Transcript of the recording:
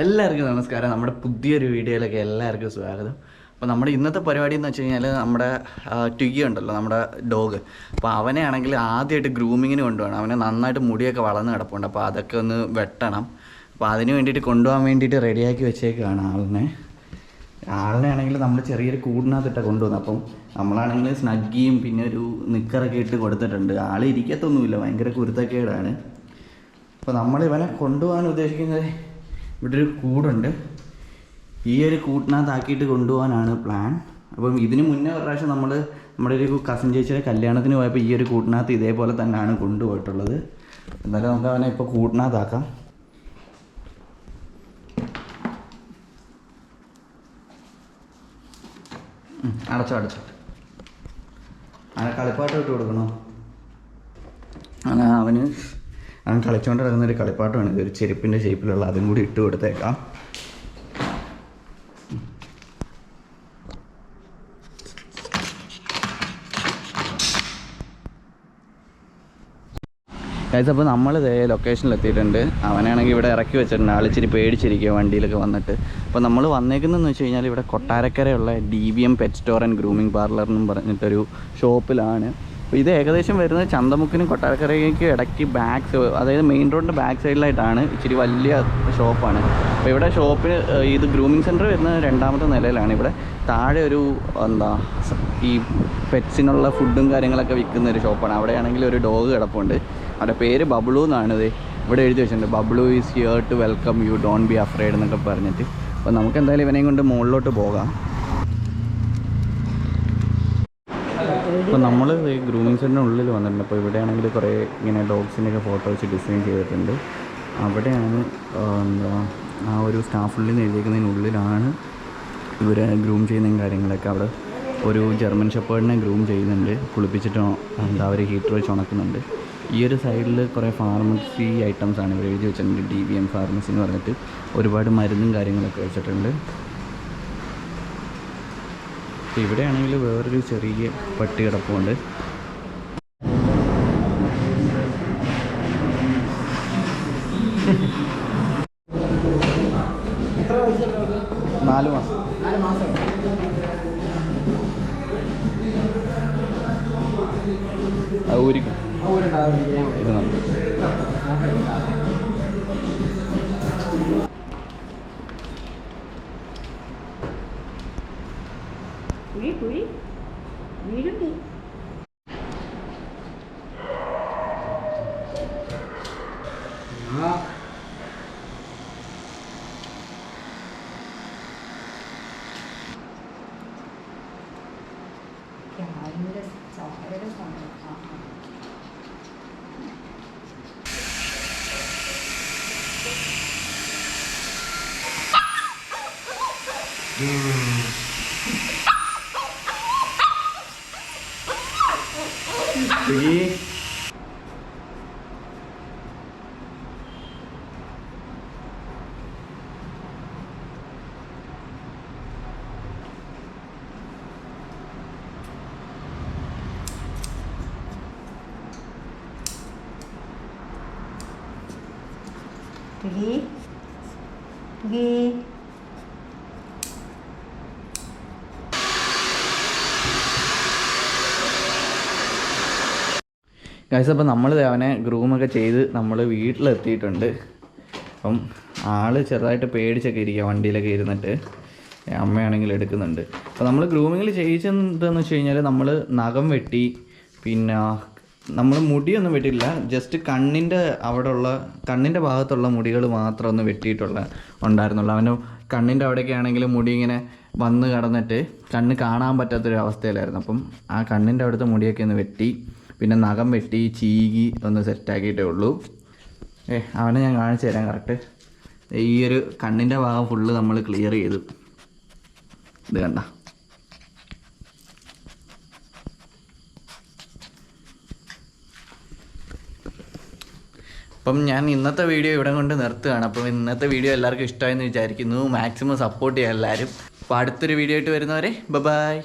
എല്ലാവർക്കും നമസ്കാരം. നമ്മുടെ പുതിയൊരു വീഡിയോയിലേക്ക് എല്ലാവർക്കും സ്വാഗതം. അപ്പോൾ നമ്മുടെ ഇന്നത്തെ പരിപാടി എന്ന് വെച്ച് കഴിഞ്ഞാൽ നമ്മുടെ ട്വിഗി ഉണ്ടല്ലോ, നമ്മുടെ ഡോഗ്. അപ്പോൾ അവനെ ആണെങ്കിൽ ആദ്യമായിട്ട് ഗ്രൂമിങ്ങിന് കൊണ്ടുപോകണം. അവനെ നന്നായിട്ട് മുടിയൊക്കെ വളർന്ന് കിടപ്പുണ്ട്. അപ്പോൾ അതൊക്കെ ഒന്ന് വെട്ടണം. അപ്പോൾ അതിന് വേണ്ടിയിട്ട് കൊണ്ടുപോകാൻ വേണ്ടിയിട്ട് റെഡിയാക്കി വെച്ചേക്കാണ് ആളിനെ ആണെങ്കിൽ നമ്മൾ ചെറിയൊരു കൂടിനകത്തിട്ടാണ് കൊണ്ടുവന്നത്. അപ്പം നമ്മളാണെങ്കിൽ സ്നഗ്ഗിയും പിന്നെ ഒരു നിക്കറൊക്കെ ഇട്ട് കൊടുത്തിട്ടുണ്ട്. ആൾ ഇരിക്കത്തൊന്നുമില്ല, ഭയങ്കര കുരുത്തക്കേടാണ്. അപ്പോൾ നമ്മൾ ഇവനെ കൊണ്ടുപോകാൻ ഉദ്ദേശിക്കുന്നത് ഇവിടെ ഒരു കൂടുണ്ട്. ഈ ഒരു കൂട്ടിനകത്താക്കിയിട്ട് കൊണ്ടുപോകാനാണ് പ്ലാൻ. അപ്പം ഇതിന് മുന്നേ ഒരു പ്രാവശ്യം നമ്മുടെ ഒരു കസിൻ ചേച്ചിയുടെ കല്യാണത്തിന് പോയപ്പോൾ ഈ ഒരു കൂട്ടിനകത്ത് ഇതേപോലെ തന്നെയാണ് കൊണ്ടുപോയിട്ടുള്ളത്. എന്നാലും നമുക്ക് അവനെ ഇപ്പോൾ കൂട്ടിനകത്താക്കാം. അടച്ചോ അവനെ കളിപ്പാട്ടം ഇട്ട് കൊടുക്കണോ? അവൻ കളിച്ചുകൊണ്ട് കിടക്കുന്നൊരു കളിപ്പാട്ടമാണ്. ഇതൊരു ചെരുപ്പിൻ്റെ ഷേപ്പിലുള്ള, അതും കൂടി ഇട്ട് കൊടുത്തേക്കാം. ഗൈസ്, അപ്പോൾ നമ്മൾ ലൊക്കേഷനിൽ എത്തിയിട്ടുണ്ട്. അവനാണെങ്കിൽ ഇവിടെ ഇറക്കി വെച്ചിട്ടുണ്ട്. ആളിച്ചിരി പേടിച്ചിരിക്കുക വണ്ടിയിലൊക്കെ വന്നിട്ട്. അപ്പോൾ നമ്മൾ വന്നേക്കുന്നതെന്ന് വെച്ച് കഴിഞ്ഞാൽ ഇവിടെ കൊട്ടാരക്കരയുള്ള DVM pet store and grooming parlour എന്നും പറഞ്ഞിട്ടൊരു ഷോപ്പിലാണ്. അപ്പോൾ ഇത് ഏകദേശം വരുന്നത് ചന്തമുക്കിനും കൊട്ടാരക്കരയ്ക്ക് ഇടയ്ക്ക് അതായത് മെയിൻ റോഡിൻ്റെ ബാക്ക് സൈഡിലായിട്ടാണ്. ഇച്ചിരി വലിയ ഷോപ്പാണ്. അപ്പോൾ ഇവിടെ ഷോപ്പിന് ഇത് ഗ്രൂമിങ് സെൻറ്റർ വരുന്നത് 2ാമത്തെ നിലയിലാണ്. ഇവിടെ താഴെ ഒരു ഈ പെറ്റ്സിനുള്ള ഫുഡും കാര്യങ്ങളൊക്കെ വിൽക്കുന്ന ഒരു ഷോപ്പാണ്. അവിടെയാണെങ്കിൽ ഒരു ഡോഗ് കിടപ്പുണ്ട്. അവരുടെ പേര് ബബ്ലു എന്നാണിത് ഇവിടെ എഴുതി വെച്ചിട്ടുണ്ട്. Bablu is here to welcome you, don't be afraid എന്നൊക്കെ പറഞ്ഞിട്ട്. അപ്പോൾ നമുക്ക് എന്തായാലും ഇവനെയും കൊണ്ട് മുകളിലോട്ട് പോകാം. അപ്പോൾ നമ്മൾ ഈ ഗ്രൂമിങ് സെൻറ്ററിൻ്റെ ഉള്ളിൽ വന്നിട്ടുണ്ട്. അപ്പോൾ ഇവിടെയാണെങ്കിൽ കുറേ ഇങ്ങനെ ഡോഗ്സിൻ്റെയൊക്കെ ഫോട്ടോ വെച്ച് ഡിസൈൻ ചെയ്തിട്ടുണ്ട്. അവിടെയാണ് ആ ഒരു സ്റ്റാഫ് ഉള്ളിൽ നിന്ന് എഴുതിയിരിക്കുന്നതിനുള്ളിലാണ് ഇവർ ഗ്രൂം ചെയ്യുന്നതും കാര്യങ്ങളൊക്കെ. അവിടെ ഒരു ജർമ്മൻ ഷെപ്പേർഡിനെ ഗ്രൂം ചെയ്യുന്നുണ്ട്. കുളിപ്പിച്ചിട്ട് അവർ ഹീറ്റർ വെച്ച് ഉണക്കുന്നുണ്ട്. ഈ ഒരു സൈഡിൽ കുറേ ഫാർമസി ഐറ്റംസാണ് ഇവർ എഴുതി വെച്ചിട്ടുണ്ട്. DVM ഫാർമസി എന്ന് പറഞ്ഞിട്ട് ഒരുപാട് മരുന്നും കാര്യങ്ങളൊക്കെ വെച്ചിട്ടുണ്ട്. ഇവിടെയാണെങ്കിൽ വേറൊരു ചെറിയ പട്ടി കിടപ്പുണ്ട്. നാല് മാസം ഊരിക്കും ഇരുന്നുണ്ട്. വീടുണ്ട്. ഗൈസ്, അപ്പോൾ നമ്മൾ അവനെ ഗ്രൂമൊക്കെ ചെയ്ത് നമ്മൾ വീട്ടിലെത്തിയിട്ടുണ്ട്. അപ്പം ചെറുതായിട്ട് പേടിച്ചൊക്കെ ഇരിക്കുക വണ്ടിയിലൊക്കെ ഇരുന്നിട്ട്. അമ്മയാണെങ്കിൽ എടുക്കുന്നുണ്ട്. അപ്പോൾ നമ്മൾ ഗ്രൂമിങ്ങിൽ ചെയ്യിച്ചെന്താണെന്ന് വെച്ച് കഴിഞ്ഞാൽ നമ്മൾ നഖം വെട്ടി, പിന്നെ നമ്മൾ മുടിയൊന്നും വെട്ടിയില്ല. ജസ്റ്റ് കണ്ണിൻ്റെ ഭാഗത്തുള്ള മുടികൾ മാത്രം ഒന്ന് ഉണ്ടായിരുന്നുള്ളൂ. അവന് കണ്ണിൻ്റെ അവിടെയൊക്കെ ആണെങ്കിൽ മുടി ഇങ്ങനെ വന്ന് കടന്നിട്ട് കണ്ണ് കാണാൻ പറ്റാത്തൊരു അവസ്ഥയിലായിരുന്നു. അപ്പം ആ കണ്ണിൻ്റെ അവിടുത്തെ മുടിയൊക്കെ ഒന്ന് വെട്ടി, പിന്നെ നഖം വെട്ടി ചീകി ഒന്ന് സെറ്റാക്കിയിട്ടേ ഉള്ളൂ. അവനെ ഞാൻ കാണിച്ചു തരാം കറക്റ്റ്. ഈ ഒരു കണ്ണിൻ്റെ ഭാഗം ഫുള്ള് നമ്മൾ ക്ലിയർ ചെയ്തു. ഇത് കണ്ട. അപ്പം ഞാൻ ഇന്നത്തെ വീഡിയോ ഇവിടെ കൊണ്ട് നിർത്തുകയാണ്. അപ്പം ഇന്നത്തെ വീഡിയോ എല്ലാവർക്കും ഇഷ്ടമായെന്ന് വിചാരിക്കുന്നു. മാക്സിമം സപ്പോർട്ട് ചെയ്യാം എല്ലാവരും. അപ്പോൾ അടുത്തൊരു വീഡിയോ ആയിട്ട് വരുന്നവരെ ബൈ.